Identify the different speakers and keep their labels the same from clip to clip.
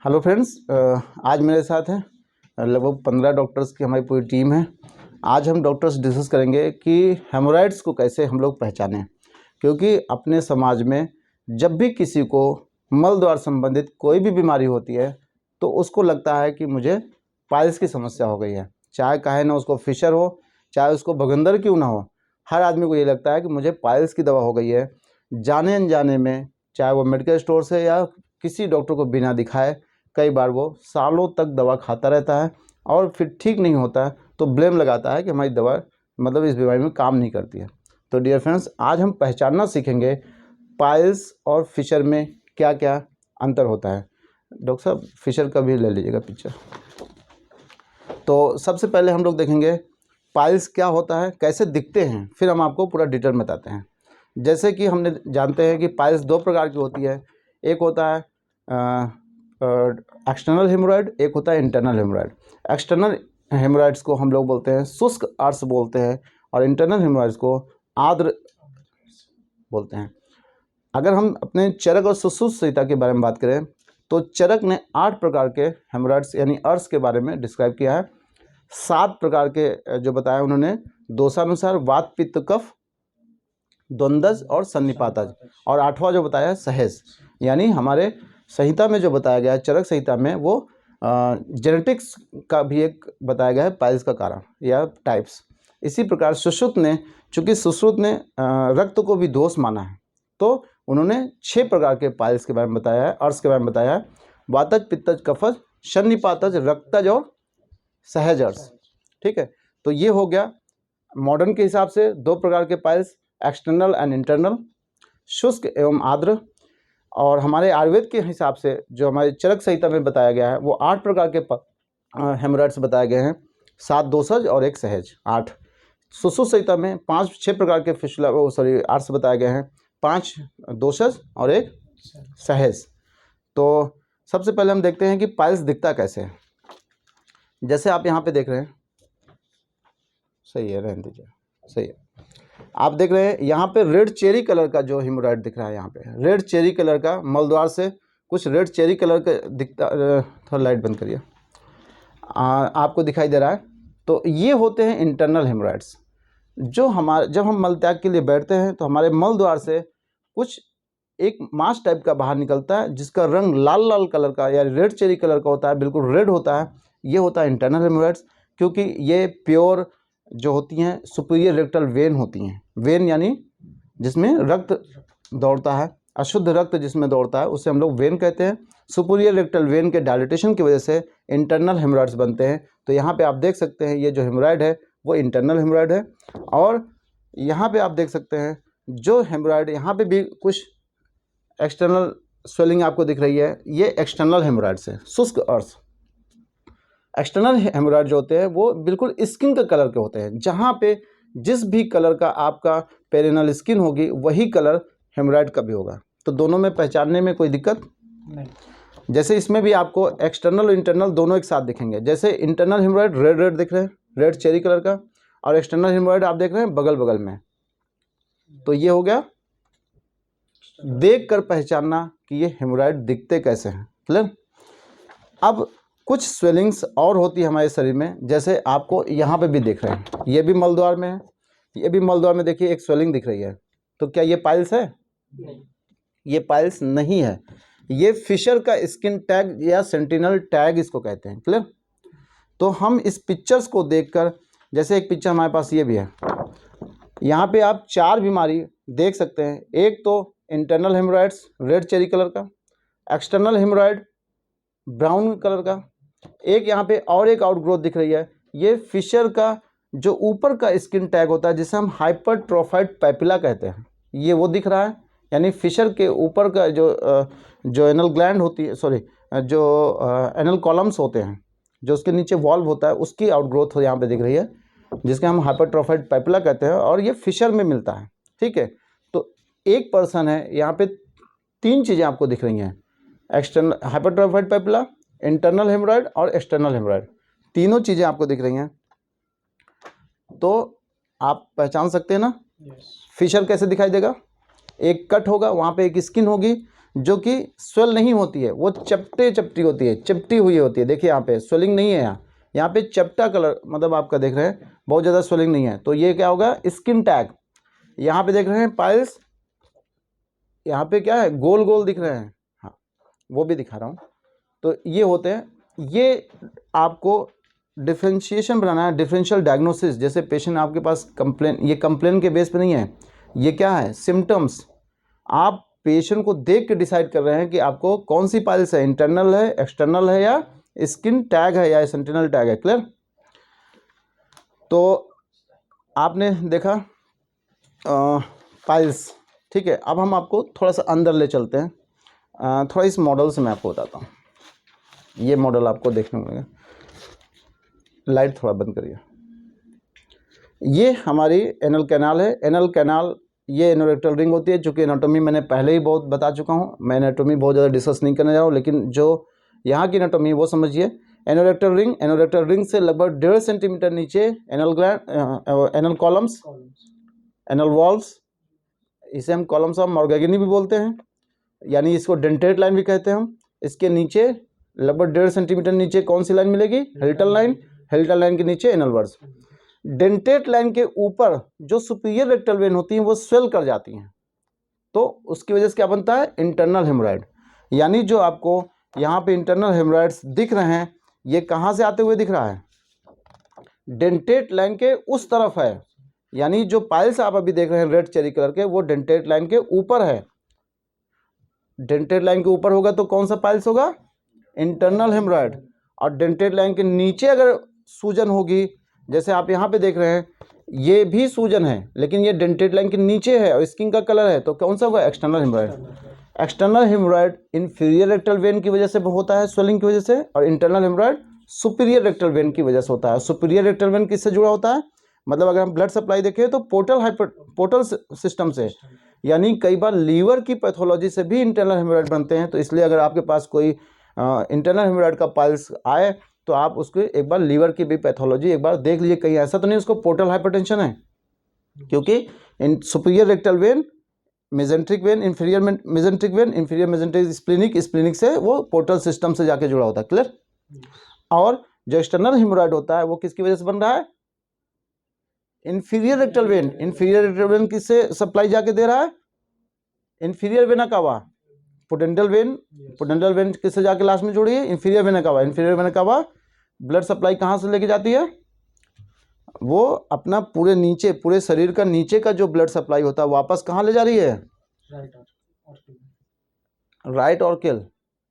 Speaker 1: Hello friends, आज मेरे साथ हैं लगभग 15 डॉक्टर्स की हमारी पूरी टीम है। आज हम डॉक्टर्स डिस्कस करेंगे कि हेमोराइड्स को कैसे हम लोग पहचानें, क्योंकि अपने समाज में जब भी किसी को मल द्वार संबंधित कोई भी बीमारी होती है तो उसको लगता है कि मुझे पाइल्स की समस्या हो गई है। चाहे कहे ना उसको फिशर हो, चाहे उसको भगंदर क्यों ना हो, हर आदमी को ये लगता है कि मुझे पाइल्स की दवा हो गई है। जाने अनजाने में, चाहे वो मेडिकल स्टोर से या किसी डॉक्टर को बिना दिखाए, कई बार वो सालों तक दवा खाता रहता है और फिर ठीक नहीं होता है तो ब्लेम लगाता है कि हमारी दवा मतलब इस बीमारी में काम नहीं करती है। तो डियर फ्रेंड्स, आज हम पहचानना सीखेंगे पाइल्स और फिशर में क्या क्या अंतर होता है। डॉक्टर साहब, फिशर का भी ले लीजिएगा पिक्चर। तो सबसे पहले हम लोग देखेंगे पाइल्स क्या होता है, कैसे दिखते हैं, फिर हम आपको पूरा डिटेल में बताते हैं। जैसे कि हमने जानते हैं कि पाइल्स दो प्रकार की होती है। एक होता है एक्सटर्नल हेमोराइड, एक होता है इंटरनल हेमोराइड। एक्सटर्नल हेमोराइड्स को हम लोग बोलते हैं शुष्क अर्श बोलते हैं, और इंटरनल हेमोराइड्स को आर्द्र बोलते हैं। अगर हम अपने चरक और सुश्रुत संहिता के बारे में बात करें तो चरक ने 8 प्रकार के हेमोराइड्स यानी अर्श के बारे में डिस्क्राइब किया है। 7 प्रकार के जो बताया उन्होंने दोषानुसार वात पित्त कफ द्वंद्वज और सन्निपातज, और 8वां जो बताया है सहेज। यानी हमारे संहिता में जो बताया गया है चरक संहिता में वो जेनेटिक्स का भी एक बताया गया है पाइल्स का कारण या टाइप्स। इसी प्रकार सुश्रुत ने, चूँकि सुश्रुत ने रक्त को भी दोष माना है, तो उन्होंने 6 प्रकार के पाइल्स के बारे में बताया है, अर्श के बारे में बताया है। वातज, पित्तज, कफज, सन्निपातज, रक्तज और सहज अर्श। ठीक है, तो ये हो गया मॉडर्न के हिसाब से 2 प्रकार के पाइल्स, एक्सटर्नल एंड इंटरनल, शुष्क एवं आर्द्र। और हमारे आयुर्वेद के हिसाब से जो हमारे चरक संहिता में बताया गया है वो 8 प्रकार के हेमोराइड्स बताए गए हैं, 7 दोषज और 1 सहज। 8 सुश्रुत संहिता में 5-6 प्रकार के फिशुला आर्ट्स बताए गए हैं, 5 दोषज और 1 सहज। तो सबसे पहले हम देखते हैं कि पाइल्स दिखता कैसे है। जैसे आप यहाँ पे देख रहे हैं, सही है, रहने दीजिए, सही है। आप देख रहे हैं यहाँ पे रेड चेरी कलर का जो हेमोराइड दिख रहा है, यहाँ पे रेड चेरी कलर का मलद्वार से कुछ रेड चेरी कलर का दिखता, थोड़ा लाइट बंद करिए, आपको दिखाई दे रहा है। तो ये होते हैं इंटरनल हेमोराइड्स। जो हमारे जब हम मल त्याग के लिए बैठते हैं तो हमारे मल द्वार से कुछ एक मांस टाइप का बाहर निकलता है जिसका रंग लाल लाल कलर का या रेड चेरी कलर का होता है, बिल्कुल रेड होता है। ये होता है इंटरनल हेमोराइड्स, क्योंकि ये प्योर जो होती हैं सुपीरियर रेक्टल वेन होती हैं। वेन यानी जिसमें रक्त दौड़ता है, अशुद्ध रक्त जिसमें दौड़ता है उसे हम लोग वेन कहते हैं। सुपीरियर रेक्टल वेन के डायलिटेशन की वजह से इंटरनल हेमोराइड्स बनते हैं। तो यहाँ पे आप देख सकते हैं ये जो हेमोराइड है वो इंटरनल हेमोराइड है। और यहाँ पे आप देख सकते हैं जो हेमोराइड, यहाँ पे भी कुछ एक्सटर्नल स्वेलिंग आपको दिख रही है, ये एक्सटर्नल हेमोराइड्स है, शुष्क अर्श। एक्सटर्नल हेमोराइड जो होते हैं वो बिल्कुल स्किन के कलर के होते हैं। जहाँ पे जिस भी कलर का आपका पेरिनल स्किन होगी वही कलर हेमोराइड का भी होगा। तो दोनों में पहचानने में कोई दिक्कत नहीं। जैसे इसमें भी आपको एक्सटर्नल और इंटरनल दोनों एक साथ दिखेंगे। जैसे इंटरनल हेमोराइड रेड रेड दिख रहे हैं, रेड चेरी कलर का, और एक्सटर्नल हेमोराइड आप देख रहे हैं बगल बगल में। तो ये हो गया देख कर पहचानना कि ये हेमोराइड दिखते कैसे हैं। क्लियर। अब कुछ स्वेलिंग्स और होती है हमारे शरीर में, जैसे आपको यहाँ पे भी दिख रहे हैं, ये भी मलद्वार में है, ये भी मलद्वार में देखिए एक स्वेलिंग दिख रही है। तो क्या ये पाइल्स है? नहीं, ये पाइल्स नहीं है, ये फिशर का स्किन टैग या सेंटिनल टैग इसको कहते हैं। क्लियर। तो हम इस पिक्चर्स को देखकर, जैसे एक पिक्चर हमारे पास ये भी है, यहाँ पे आप 4 बीमारी देख सकते हैं। एक तो internal haemorrhoids red cherry colour का, एक्सटर्नल हेमोराइड ब्राउन कलर का, एक यहाँ पे और एक आउटग्रोथ दिख रही है। ये फिशर का जो ऊपर का स्किन टैग होता है जिसे हम हाइपरट्रोफाइड पैपिला कहते हैं, ये वो दिख रहा है। यानी फिशर के ऊपर का जो एनल ग्लैंड होती है, सॉरी, जो एनल कॉलम्स होते हैं, जो उसके नीचे वॉल्व होता है, उसकी आउटग्रोथ यहाँ पे दिख रही है, जिसके हम हाइपरट्रोफाइड पैपिला कहते हैं, और ये फिशर में मिलता है। ठीक है, तो एक पर्सन है, यहाँ पे 3 चीज़ें आपको दिख रही हैं, external hypertrophied papilla, internal haemorrhoid और एक्सटर्नल हेमोराइड, तीनों चीज़ें आपको दिख रही हैं। तो आप पहचान सकते हैं ना। फिशर कैसे दिखाई देगा? एक कट होगा, वहाँ पे एक स्किन होगी जो कि स्वेल नहीं होती है, वो चपटी होती है, चिपटी हुई होती है। देखिए यहाँ पे स्वेलिंग नहीं है, यहाँ पे चपटा कलर मतलब आपका देख रहे हैं बहुत ज़्यादा स्वेलिंग नहीं है, तो ये क्या होगा स्किन टैग। यहाँ पे देख रहे हैं पाइल्स, यहाँ पे क्या है गोल गोल दिख रहे हैं, हाँ वो भी दिखा रहा हूँ। तो ये होते हैं, ये आपको डिफ्रेंशिएशन बनाना है, डिफरेंशियल डायग्नोसिस। जैसे पेशेंट आपके पास कंप्लेन, ये कंप्लेन के बेस पे नहीं है, ये क्या है सिम्टम्स। आप पेशेंट को देख के डिसाइड कर रहे हैं कि आपको कौन सी पाइल्स है, इंटरनल है, एक्सटर्नल है, या स्किन टैग है, या सेंटिनल टैग है। क्लियर? तो आपने देखा पाइल्स, ठीक है। अब हम आपको थोड़ा सा अंदर ले चलते हैं, थोड़ा इस मॉडल से मैं आपको बताता हूँ। ये मॉडल आपको देखने को मिलेगा, लाइट थोड़ा बंद करिए। ये हमारी एनल कैनाल है। एनल कैनाल ये एनोरेक्टल रिंग होती है, जो कि एनाटॉमी मैंने पहले ही बहुत बता चुका हूँ। मैं एनाटॉमी बहुत ज़्यादा डिस्कस नहीं करने जा रहा हूँ, लेकिन जो यहाँ की एनाटॉमी वो समझिए। एनोरेक्टल रिंग, एनोरेक्टल रिंग से लगभग 1.5 सेंटीमीटर नीचे anal gland, anal columns, anal valves, इसे हम कॉलम्स ऑफ मॉर्गेगिनी भी बोलते हैं, यानी इसको डेंटेट लाइन भी कहते हैं हम। इसके नीचे लगभग 1.5 सेंटीमीटर नीचे कौन सी लाइन मिलेगी? हेल्टल लाइन। हेल्टल लाइन के नीचे एनल वर्स। डेंटेट लाइन के ऊपर जो सुपीरियर रेक्टल वेन होती हैं वो स्वेल कर जाती हैं, तो उसकी वजह से क्या बनता है? Internal haemorrhoid. यानी जो आपको यहाँ पे इंटरनल हेमोराइड्स दिख रहे हैं, ये कहाँ से आते हुए दिख रहा है? डेंटेट लाइन के उस तरफ है। यानी जो पाइल्स आप अभी देख रहे हैं रेड चेरी कलर के, वो डेंटेट लाइन के ऊपर है। डेंटेट लाइन के ऊपर होगा तो कौन सा पाइल्स होगा? Internal haemorrhoid. और डेंटेट लाइन के नीचे अगर सूजन होगी, जैसे आप यहाँ पे देख रहे हैं, ये भी सूजन है, लेकिन ये डेंटेट लाइन के नीचे है और स्किन का कलर है, तो कौन सा होगा? External haemorrhoid. External haemorrhoid inferior rectal vein की वजह से होता है, स्वेलिंग की वजह से, और internal haemorrhoid superior rectal when की वजह से होता है। सुपीरियर रेक्टल वेन किससे जुड़ा होता है? मतलब अगर हम ब्लड सप्लाई देखें तो पोर्टल सिस्टम से, यानी कई बार लीवर की पैथोलॉजी से भी इंटरनल हेमोराइड बनते हैं। तो इसलिए अगर आपके पास कोई इंटरनल हेमोराइड का पाइल्स आए तो आप उसको एक बार लीवर की भी पैथोलॉजी एक बार देख लीजिए, कहीं ऐसा तो नहीं उसको पोर्टल हाइपरटेंशन है। क्योंकि in superior rectal vein, mesenteric vein, inferior mesenteric vein, inferior mesenteric splenic, splenic से वो पोर्टल सिस्टम से जाके जुड़ा होता है। क्लियर? और जो एक्सटर्नल हेमोराइड होता है वो किसकी वजह से बन रहा है? Inferior rectal vein. Inferior rectal vein किससे सप्लाई जाके दे रहा है? Inferior vena cava, potential when. Potential when किससे जाके लास्ट में जुड़ी है? Inferior vena cava. Inferior vena cava blood supply कहाँ से लेके जाती है? वो अपना पूरे नीचे, पूरे शरीर का नीचे का जो ब्लड सप्लाई होता है वापस कहाँ ले जा रही है? Right auricle.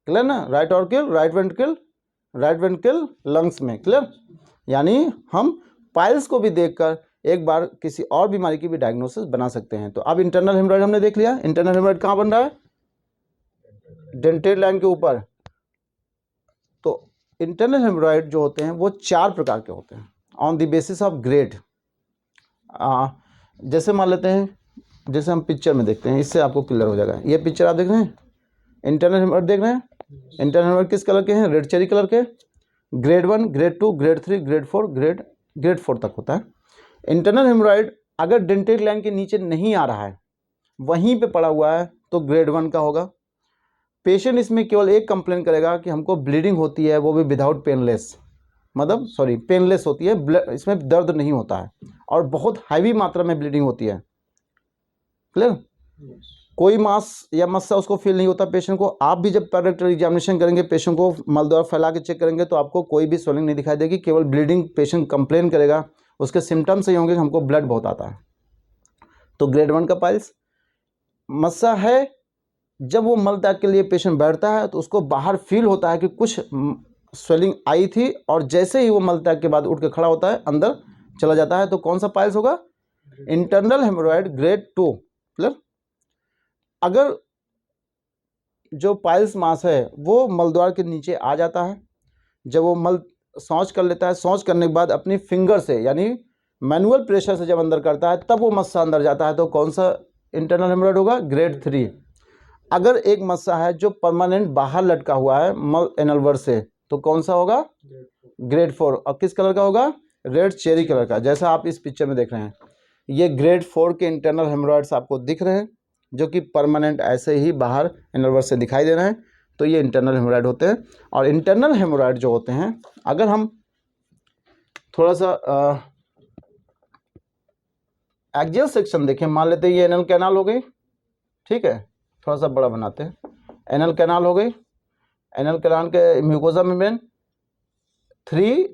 Speaker 1: क्लियर ना? Right auricle, right ventricle, right ventricle lungs में। क्लियर? यानी हम पाइल्स को भी देखकर एक बार किसी और बीमारी की भी डायग्नोसिस बना सकते हैं। तो अब इंटरनल हेमोराइड हमने देख लिया। इंटरनल हेमोराइड कहाँ बन रहा है? डेंटेट लाइन के ऊपर। तो इंटरनल हेमोराइड जो होते हैं वो 4 प्रकार के होते हैं on the basis of grade. जैसे मान लेते हैं, जैसे हम पिक्चर में देखते हैं, इससे आपको क्लियर हो जाएगा। ये पिक्चर आप देख रहे हैं, इंटरनल हेमोराइड देख रहे हैं। इंटरनल हेमोराइड किस कलर के हैं? रेड चेरी कलर के। Grade 1, grade 2, grade 3, grade 4, grade 4 तक होता है। इंटरनल हेमोराइड अगर डेंटेट लाइन के नीचे नहीं आ रहा है, वहीं पे पड़ा हुआ है, तो ग्रेड 1 का होगा। पेशेंट इसमें केवल एक कंप्लेन करेगा कि हमको ब्लीडिंग होती है, वो भी विदाउट पेनलेस, मतलब सॉरी पेनलेस होती है, इसमें दर्द नहीं होता है और बहुत हैवी मात्रा में ब्लीडिंग होती है। क्लियर? कोई मास या मस्सा उसको फील नहीं होता पेशेंट को। आप भी जब पैरेक्टल एग्जामिनेशन करेंगे, पेशेंट को मल द्वारा फैला के चेक करेंगे, तो आपको कोई भी स्वेलिंग नहीं दिखाई देगी, केवल ब्लीडिंग पेशेंट कंप्लेन करेगा। उसके सिम्टम्स ये होंगे कि हमको ब्लड बहुत आता है। तो ग्रेड 1 का पाइल्स मस्सा है, जब वो मल त्याग के लिए पेशेंट बैठता है तो उसको बाहर फील होता है कि कुछ स्वेलिंग आई थी, और जैसे ही वो मल त्याग के बाद उठ के खड़ा होता है अंदर चला जाता है। तो कौन सा पाइल्स होगा? Internal haemorrhoid grade 2। क्लियर? अगर जो पाइल्स मास है वो मलद्वार के नीचे आ जाता है, जब वो मल शौच कर लेता है, शौच करने के बाद अपनी फिंगर से यानी मैनुअल प्रेशर से जब अंदर करता है, तब वो मस्सा अंदर जाता है, तो कौन सा इंटरनल हेमोराइड होगा? ग्रेड 3। अगर एक मस्सा है जो परमानेंट बाहर लटका हुआ है मल एनलवर से, तो कौन सा होगा? ग्रेड 4। और किस कलर का होगा? रेड चेरी कलर का, जैसा आप इस पिक्चर में देख रहे हैं। ये ग्रेड 4 के इंटरनल हेमोराइड्स आपको दिख रहे हैं। जो कि परमानेंट ऐसे ही बाहर एनलवर्स से दिखाई दे रहे हैं, तो ये इंटरनल हेमोराइड होते हैं। और इंटरनल हेमोराइड जो होते हैं, अगर हम थोड़ा सा एक्सियल सेक्शन देखें, मान लेते हैं ये एनल कैनाल हो गई, ठीक है, थोड़ा सा बड़ा बनाते हैं, एनल कैनाल हो गई, एनल कैनाल के म्यूकोसा मेम्ब्रेन 3,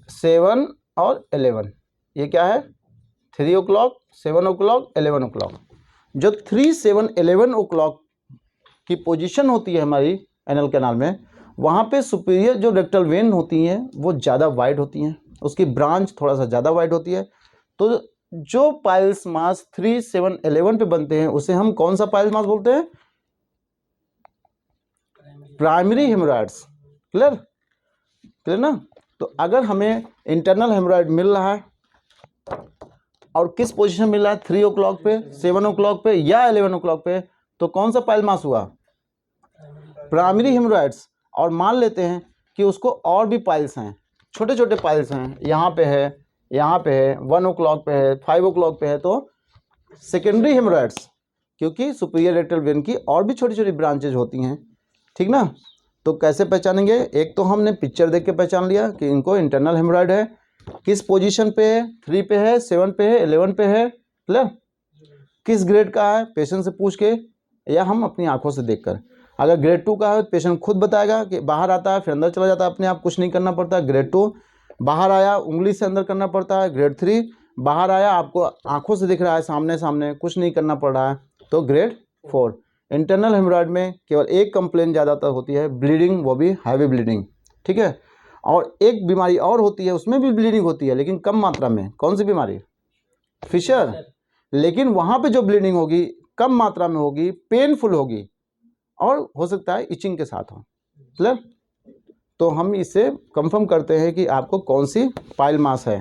Speaker 1: 7 और 11, ये क्या है 3 o'clock, 7 o'clock, 11 o'clock। जो 3, 7, 11 o'clock की पोजीशन होती है हमारी एनल कैनाल में, वहाँ पे सुपीरियर जो रेक्टल वेन होती हैं वो ज़्यादा वाइड होती हैं, उसकी ब्रांच थोड़ा सा ज़्यादा वाइड होती है। तो जो पाइल्स मास 3, 7, 11 पे बनते हैं उसे हम कौन सा पाइल्स मास बोलते हैं, प्राइमरी हेमोराइड्स। क्लियर, क्लियर ना। तो अगर हमें इंटरनल हेमोराइड मिल रहा है और किस पोजीशन मिल रहा है, 3 o'clock पे, 7 o'clock पे या 11 o'clock पे, तो कौन सा पाइल मास हुआ, प्राइमरी हेमोराइड्स। और मान लेते हैं कि उसको और भी पाइल्स हैं, छोटे छोटे पाइल्स हैं, यहाँ पे है, यहाँ पे है, 1 o'clock पे है, 5 o'clock पे है, तो सेकेंडरी हेमोराइड्स, क्योंकि सुपीरियर रेक्टल वेन की और भी छोटी छोटी ब्रांचेज होती हैं, ठीक ना। तो कैसे पहचानेंगे, एक तो हमने पिक्चर देख के पहचान लिया कि इनको इंटरनल हेमोराइड है, किस पोजीशन पे है, 3 पे है, 7 पे है, 11 पे है, क्लियर, किस ग्रेड का है पेशेंट से पूछ के या हम अपनी आंखों से देखकर। अगर ग्रेड 2 का है तो पेशेंट खुद बताएगा कि बाहर आता है फिर अंदर चला जाता है, अपने आप कुछ नहीं करना पड़ता। ग्रेड 2 बाहर आया उंगली से अंदर करना पड़ता है। ग्रेड 3 बाहर आया आपको आंखों से दिख रहा है, सामने सामने कुछ नहीं करना पड़ रहा है। तो ग्रेड 4 इंटरनल हेमोराइड में केवल एक कंप्लेन ज़्यादातर होती है, ब्लीडिंग, वो भी हैवी ब्लीडिंग, ठीक है। और एक बीमारी और होती है, उसमें भी ब्लीडिंग होती है लेकिन कम मात्रा में। कौन सी बीमारी, फिशर। लेकिन वहाँ पे जो ब्लीडिंग होगी कम मात्रा में होगी, पेनफुल होगी और हो सकता है इचिंग के साथ हो, क्लियर। तो हम इससे कंफर्म करते हैं कि आपको कौन सी पाइल मास है।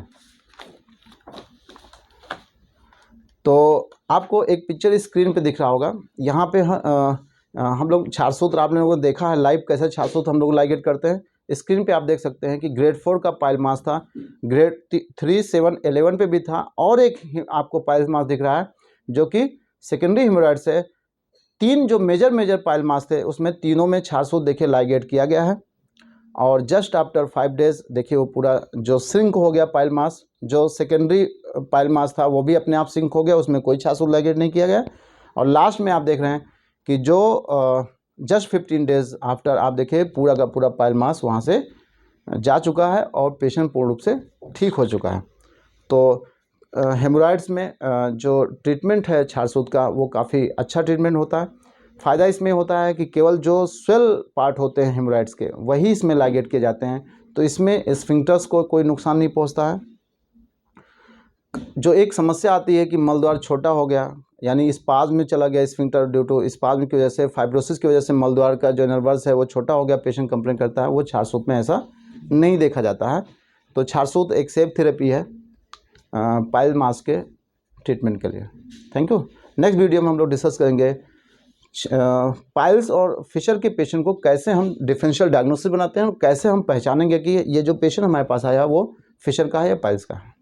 Speaker 1: तो आपको एक पिक्चर स्क्रीन पे दिख रहा होगा, यहाँ पे हम लोग छारसूत्र आपने लोगों ने देखा है लाइव, कैसे छारसूत्र हम लोग लाइगेट करते हैं। स्क्रीन पे आप देख सकते हैं कि ग्रेड 4 का पाइल मास था, ग्रेड 3, 7, 11 पे भी था, और एक आपको पाइल मास दिख रहा है जो कि सेकेंडरी हेमोराइड से। 3 जो मेजर पाइल मास थे उसमें तीनों में छारसूत्र देखिए लाइगेट किया गया है, और जस्ट आफ्टर 5 days देखिए वो पूरा जो श्रिंक हो गया पाइल मास। जो सेकेंडरी पाइल मास था वो भी अपने आप श्रिंक हो गया, उसमें कोई छारसूत्र लाइगेट नहीं किया गया। और लास्ट में आप देख रहे हैं कि जो जस्ट 15 days आफ्टर आप देखिए पूरा का पूरा पाइल मास वहाँ से जा चुका है और पेशेंट पूर्ण रूप से ठीक हो चुका है। तो हेमोराइड्स में जो ट्रीटमेंट है छारसूत्र का वो काफ़ी अच्छा ट्रीटमेंट होता है। फ़ायदा इसमें होता है कि केवल जो स्वेल पार्ट होते हैं हेमोराइड्स के वही इसमें लाइगेट किए जाते हैं, तो इसमें स्फिंक्टर्स को कोई नुकसान नहीं पहुंचता है। जो एक समस्या आती है कि मलद्वार छोटा हो गया, यानी स्पाज्म में चला गया स्फिंक्टर, ड्यू टू स्पाज्म की वजह से, फाइब्रोसिस की वजह से मलद्वार का जो नर्वस है वो छोटा हो गया, पेशेंट कंप्लेन करता है, वो छारसूत्र में ऐसा नहीं देखा जाता है। तो छारसूत्र एक सेफ थेरेपी है पाइल मास के ट्रीटमेंट के लिए। Thank you. नेक्स्ट वीडियो में हम लोग डिस्कस करेंगे पाइल्स और फिशर के पेशेंट को कैसे हम डिफरेंशियल डायग्नोसिस बनाते हैं और कैसे हम पहचानेंगे कि ये जो पेशेंट हमारे पास आया वो फिशर का है या पाइल्स का है।